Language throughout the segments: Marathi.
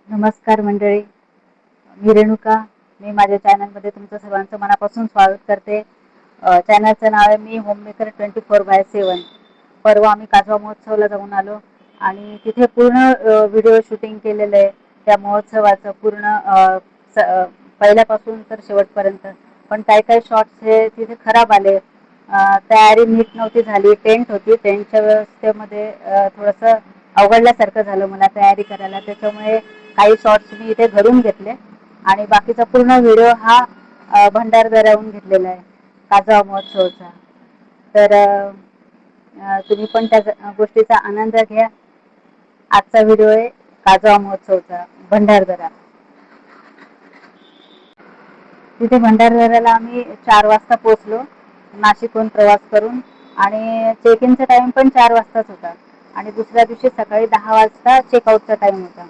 नमस्कार मंडळी, मी रेणुका. मी माझ्या चॅनलमध्ये तुमचं सर्वांचं मनापासून स्वागत करते. चॅनलचं नाव आहे मी होममेकर 24/7. परवा आम्ही काजवा महोत्सवला जाऊन आलो आणि तिथे पूर्ण व्हिडिओ शूटिंग केलेलं आहे त्या महोत्सवाचं पूर्ण पहिल्यापासून तर शेवटपर्यंत. पण काही शॉर्ट्स हे तिथे खराब आले. तयारी नीट नव्हती झाली. टेंट होती, टेंटच्या व्यवस्थेमध्ये थोडंसं अवघडल्यासारखं झालं मला तयारी करायला. त्याच्यामुळे काही शॉर्ट्स मी इथे घडून घेतले आणि बाकीचा पूर्ण व्हिडिओ हा भंडारदऱ्याहून घेतलेला आहे काजवा महोत्सवचा. तर तुम्ही पण त्या गोष्टीचा आनंद घ्या. आजचा व्हिडिओ आहे काजवा महोत्सवचा, भंडारदरा. तिथे भंडारदऱ्याला आम्ही 4 वाजता पोहोचलो नाशिकहून प्रवास करून आणि चेक इनचा टाइम पण 4 वाजताच होता आणि दुसऱ्या दिवशी सकाळी 10 वाजता चेकआउटचा टाइम होता.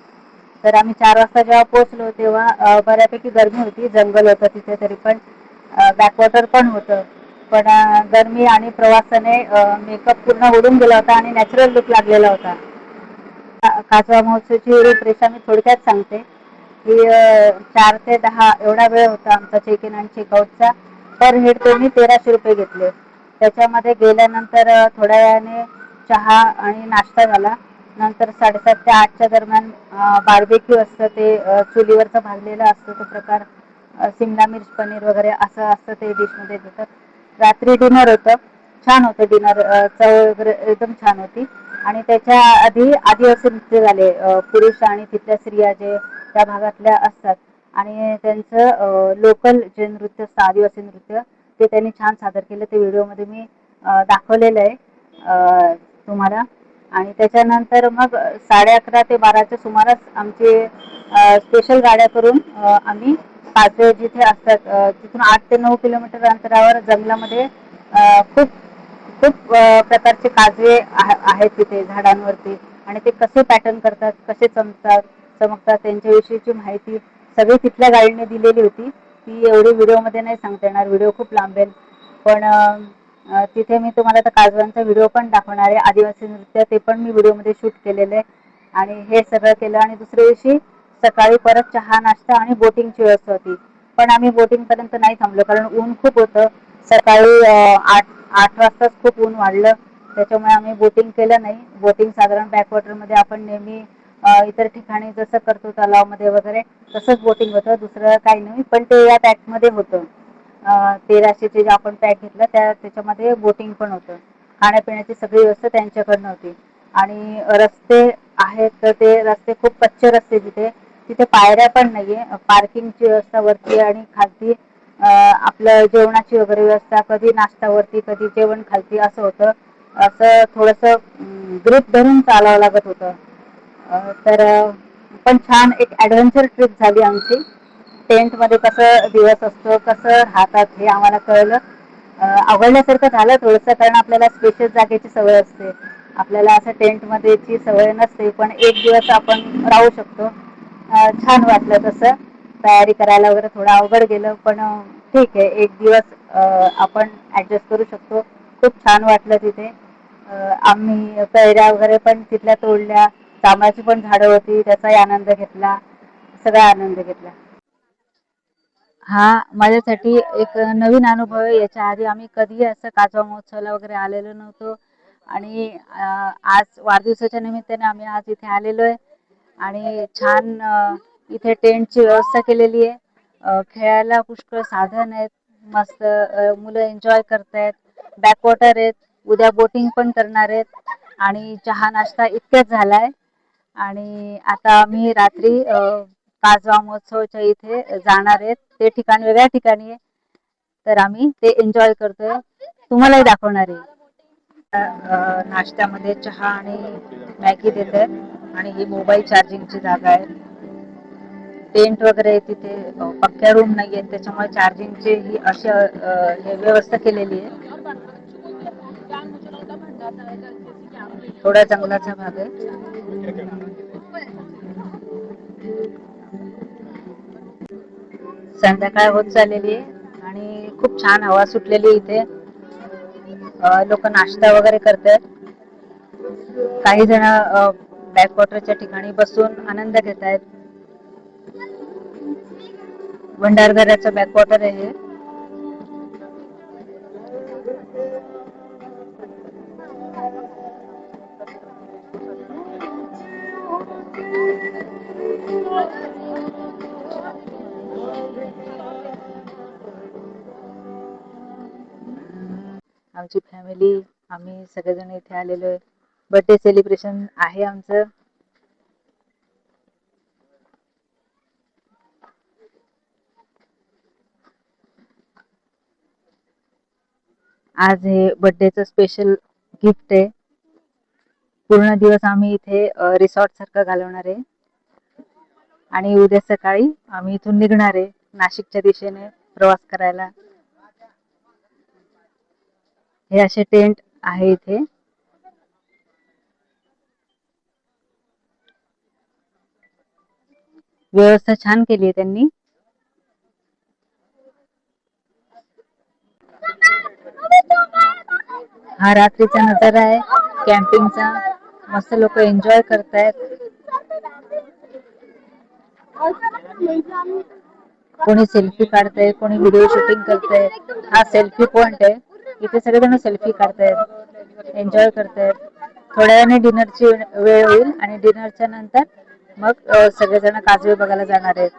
तर आम्ही 4 वाजता जेव्हा पोहोचलो तेव्हा बऱ्यापैकी गरमी होती. जंगल होतं तिथे, तरी पण बॅकवॉटर पण होतं. पण गरमी आणि प्रवासाने मेकअप पूर्ण उडून गेला होता आणि नॅचरल लुक लागलेला होता. काजवा महोत्सवची रूपरेषा मी थोडक्यात सांगते की 4 ते 10 एवढा वेळ होता आमचा चेक इन आणि चेकआउटचा. पर हेड त्यांनी 1300 रुपये घेतले. त्याच्यामध्ये गेल्यानंतर थोड्या वेळाने चहा आणि नाश्ता झाला. नंतर 7:30 ते 8च्या दरम्यान बार्बेक्यू असतं, ते चुलीवरचं भाजलेलं असतं तो प्रकार. शिमला मिर्च, पनीर वगैरे असं असतं ते डिशमध्ये देतात. रात्री डिनर होतं. छान होतं डिनर. चव वगैरे एकदम छान होती. आणि त्याच्या आधी आदिवासी नृत्य झाले. पुरुष आणि तिथल्या स्त्रिया जे त्या भागातल्या असतात आणि त्यांचं लोकल जे नृत्य असतं आदिवासी नृत्य, ते त्यांनी छान सादर केलं. ते व्हिडिओमध्ये मी दाखवलेलं आहे तुम्हाला. आणि त्याच्यानंतर मग 11:30 ते 12च्या सुमारास आमचे स्पेशल गाड्या करून आम्ही काजवे जिथे असतात तिथून 8 ते 9 किलोमीटर अंतरावर जंगलामध्ये खूप खूप प्रकारचे काजवे आहेत तिथे झाडांवरती. आणि ते कसे पॅटर्न करतात, कसे चमकतात त्यांच्याविषयीची माहिती सगळी तिथल्या गाईडने दिलेली होती. ती एवढी व्हिडिओमध्ये नाही सांगता येणार, व्हिडिओ खूप लांबेल. पण तिथे मी तुम्हाला आता काजव्यांचा व्हिडिओ पण दाखवणार आहे. आदिवासी नृत्य ते पण मी व्हिडिओमध्ये शूट केलेलं आहे. आणि हे सगळं केलं आणि दुसऱ्या दिवशी सकाळी परत चहा, नाश्ता आणि बोटिंगची व्यवस्था होती. पण आम्ही बोटिंगपर्यंत नाही थांबलो कारण ऊन खूप होतं. सकाळी 8 वाजताच खूप ऊन वाढलं. त्याच्यामुळे आम्ही बोटिंग केलं नाही. बोटिंग साधारण बॅकवॉटरमध्ये आपण नेहमी इतर ठिकाणी जसं करतो तलावामध्ये वगैरे तसंच बोटिंग होतं, दुसरं काही नाही. पण ते या पॅकमध्ये होतं. 1300चे जे आपण पॅक घेतलं त्याच्यामध्ये बोटिंग पण होतं. खाण्यापिण्याची सगळी व्यवस्था त्यांच्याकडनं होती. आणि रस्ते आहेत तर ते रस्ते खूप कच्चे रस्ते तिथे. तिथे पायऱ्या पण नाहीये. पार्किंगची व्यवस्था वरती आणि खालती आपलं जेवणाची वगैरे व्यवस्था, कधी नाश्ता वरती कधी जेवण खालती असं होतं. असं थोडंसं ग्रुप धरून चालावं लागत होतं. तर पण छान एक ॲडव्हेंचर ट्रिप झाली आमची. टेंटमध्ये कसं दिवस असतो, कसं राहतात हे आम्हाला कळलं. आवडल्यासारखं झालं थोडंसं, कारण आपल्याला स्पेशल जागेची सवय असते. आपल्याला असं टेंटमध्येची सवय नसते, पण एक दिवस आपण राहू शकतो. छान वाटलं तसं. तयारी करायला वगैरे थोडं अवघड गेलं, पण ठीक आहे, एक दिवस आपण ॲडजस्ट करू शकतो. खूप छान वाटलं तिथे. आम्ही कैऱ्या वगैरे पण तिथल्या तोडल्या. जांभळाची पण झाडं होती, त्याचाही आनंद घेतला. सगळा आनंद घेतला. हा माझ्यासाठी एक नवीन अनुभव आहे. याच्या आधी आम्ही कधीही असं काजवा महोत्सवाला वगैरे आलेलो नव्हतो. आणि आज वाढदिवसाच्या निमित्ताने आम्ही आज इथे आलेलो आहे. आणि छान इथे टेंटची व्यवस्था केलेली आहे. खेळायला पुष्कळ साधन आहेत. मस्त मुलं एन्जॉय करतायत. बॅकवॉटर आहेत. उद्या बोटिंग पण करणार आहेत. आणि चहा नाश्ता इतक्याच झालाय. आणि आता आम्ही रात्री काजवा महोत्सवच्या इथे जाणार आहेत. ते ठिकाण वेगळ्या ठिकाणी आहे, तर आम्ही ते एन्जॉय करतोय. तुम्हालाही दाखवणार आहे. नाश्त्यामध्ये चहा आणि मॅगी देत आहेत आणि ही मोबाईल चार्जिंगची जागा आहे. टेंट वगैरे तिथे पक्क्या रूम नाही आहेत, त्याच्यामुळे चार्जिंगची ही अशी व्यवस्था केलेली आहे. थोडा जंगलाचा भाग आहे. संध्याकाळ होत चाललेली आहे आणि खूप छान हवा सुटलेली इथे. लोक नाश्ता वगैरे करतात. काही जण बॅकवॉटरच्या ठिकाणी बसून आनंद घेत आहेत. भंडारदऱ्याचं बॅकवॉटर आहे हे. आमची फॅमिली, आम्ही सगळेजण इथे आलेलो आहे. बर्थडे सेलिब्रेशन आहे आमचं. आज हे बर्थडेचं स्पेशल गिफ्ट आहे. पूर्ण दिवस आम्ही इथे रिसॉर्ट सारखं घालवणार आहे आणि उद्या सकाळी आम्ही इथून निघणार आहे नाशिकच्या दिशेने प्रवास करायला. हे असे टेंट आहे इथे. व्यवस्था छान केली आहे त्यांनी. हा रात्रीचा नजारा आहे कॅम्पिंगचा. मस्त लोक एन्जॉय करतायत. कोणी सेल्फी काढतंय, कोणी व्हिडिओ शूटिंग करतंय. हा सेल्फी पॉइंट आहे. इथे सगळेजण सेल्फी काढतायत, एन्जॉय करतायत. थोड्या वेळाने डिनरची वेळ होईल आणि डिनरच्या नंतर मग सगळेजण काजवे बघायला जाणार आहेत.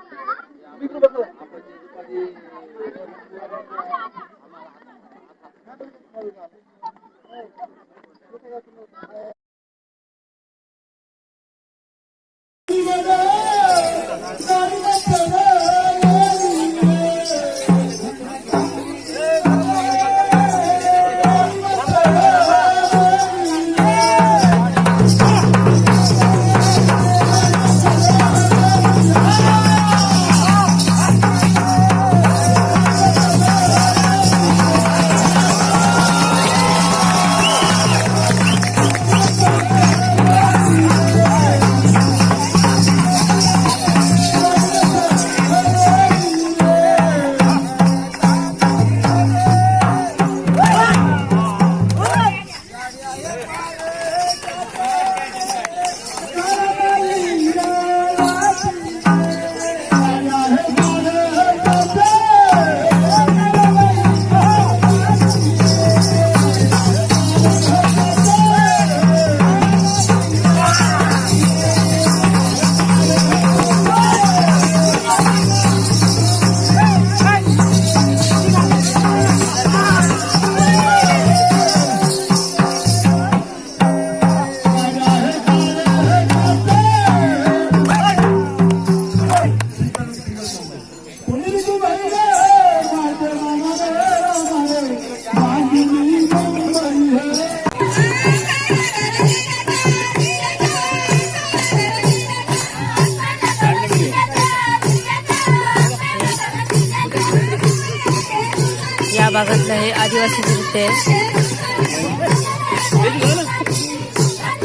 या भागातलं हे आदिवासी नृत्य आहे.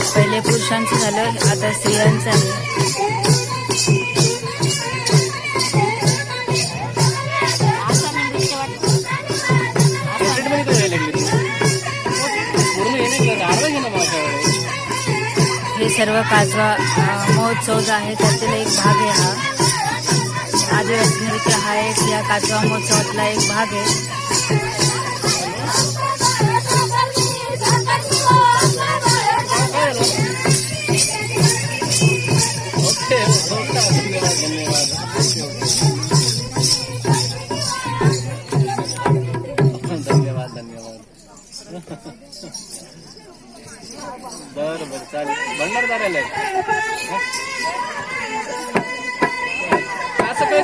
पहिले पुरुषांचं झालं, आता स्त्रियांचं आहे. हे सर्व काजवा महोत्सव जो आहे त्यातील एक भाग आहे हा. आदिवासी नृत्य हा एक या काजवा महोत्सवातला एक भाग आहे. बरं चालेल. भंडारदऱ्याला असं काय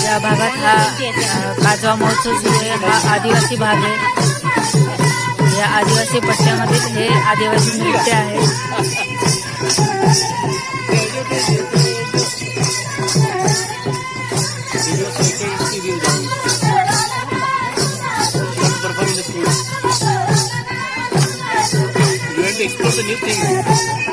या भागात हा काजवा महोत्सव सुरू आहे. हा आदिवासी भाग आहे. या आदिवासी पट्ट्यामधील हे आदिवासी नृत्य आहे. Explore the new things.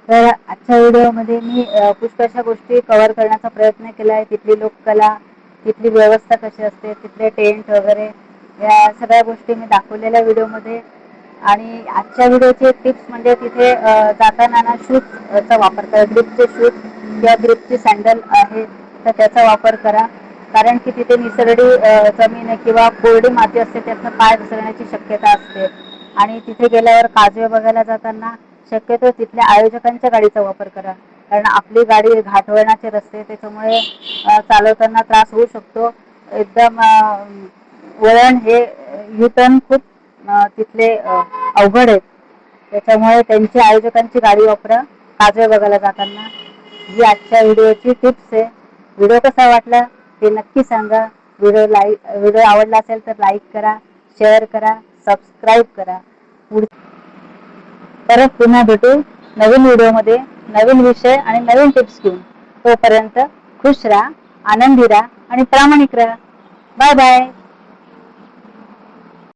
तर आजच्या व्हिडिओमध्ये मी पुष्कळशा गोष्टी कव्हर करण्याचा प्रयत्न केला आहे. तिथली लोककला, तिथली व्यवस्था कशी असते, तिथले टेंट वगैरे या सगळ्या गोष्टी मी दाखवलेल्या व्हिडिओमध्ये. आणि आजच्या व्हिडिओचे टिप्स म्हणजे तिथे जाताना शूजचा वापर करा. ग्रिपचे शूज किंवा ग्रिपची सँडल आहे तर त्याचा वापर करा. कारण की तिथे निसरडी जमीन किंवा कोरडी माती असते, त्यातनं पाय घसरण्याची शक्यता असते. आणि तिथे गेल्यावर काजवे बघायला जाताना शक्यतो तिथल्या आयोजकांच्या गाडीचा वापर करा. कारण आपली गाडी घाटवळणाचे रस्ते, त्याच्यामुळे चालवताना त्रास होऊ शकतो. एकदम वळण हे युटर्न खूप तिथले अवघड आहेत, त्याच्यामुळे त्यांची आयोजकांची गाडी वापरा काजवे बघायला जाताना. ही आजच्या व्हिडिओची टिप्स आहे. व्हिडिओ कसा वाटला ते नक्की सांगा. व्हिडिओ आवडला असेल तर लाईक करा, शेअर करा, सबस्क्राईब करा. परत पुन्हा भेटू नवीन व्हिडिओमध्ये, नवीन विषय आणि नवीन टिप्स घेऊन. तोपर्यंत खुश राहा, आनंदी राहा आणि प्रामाणिक राहा. Bye bye.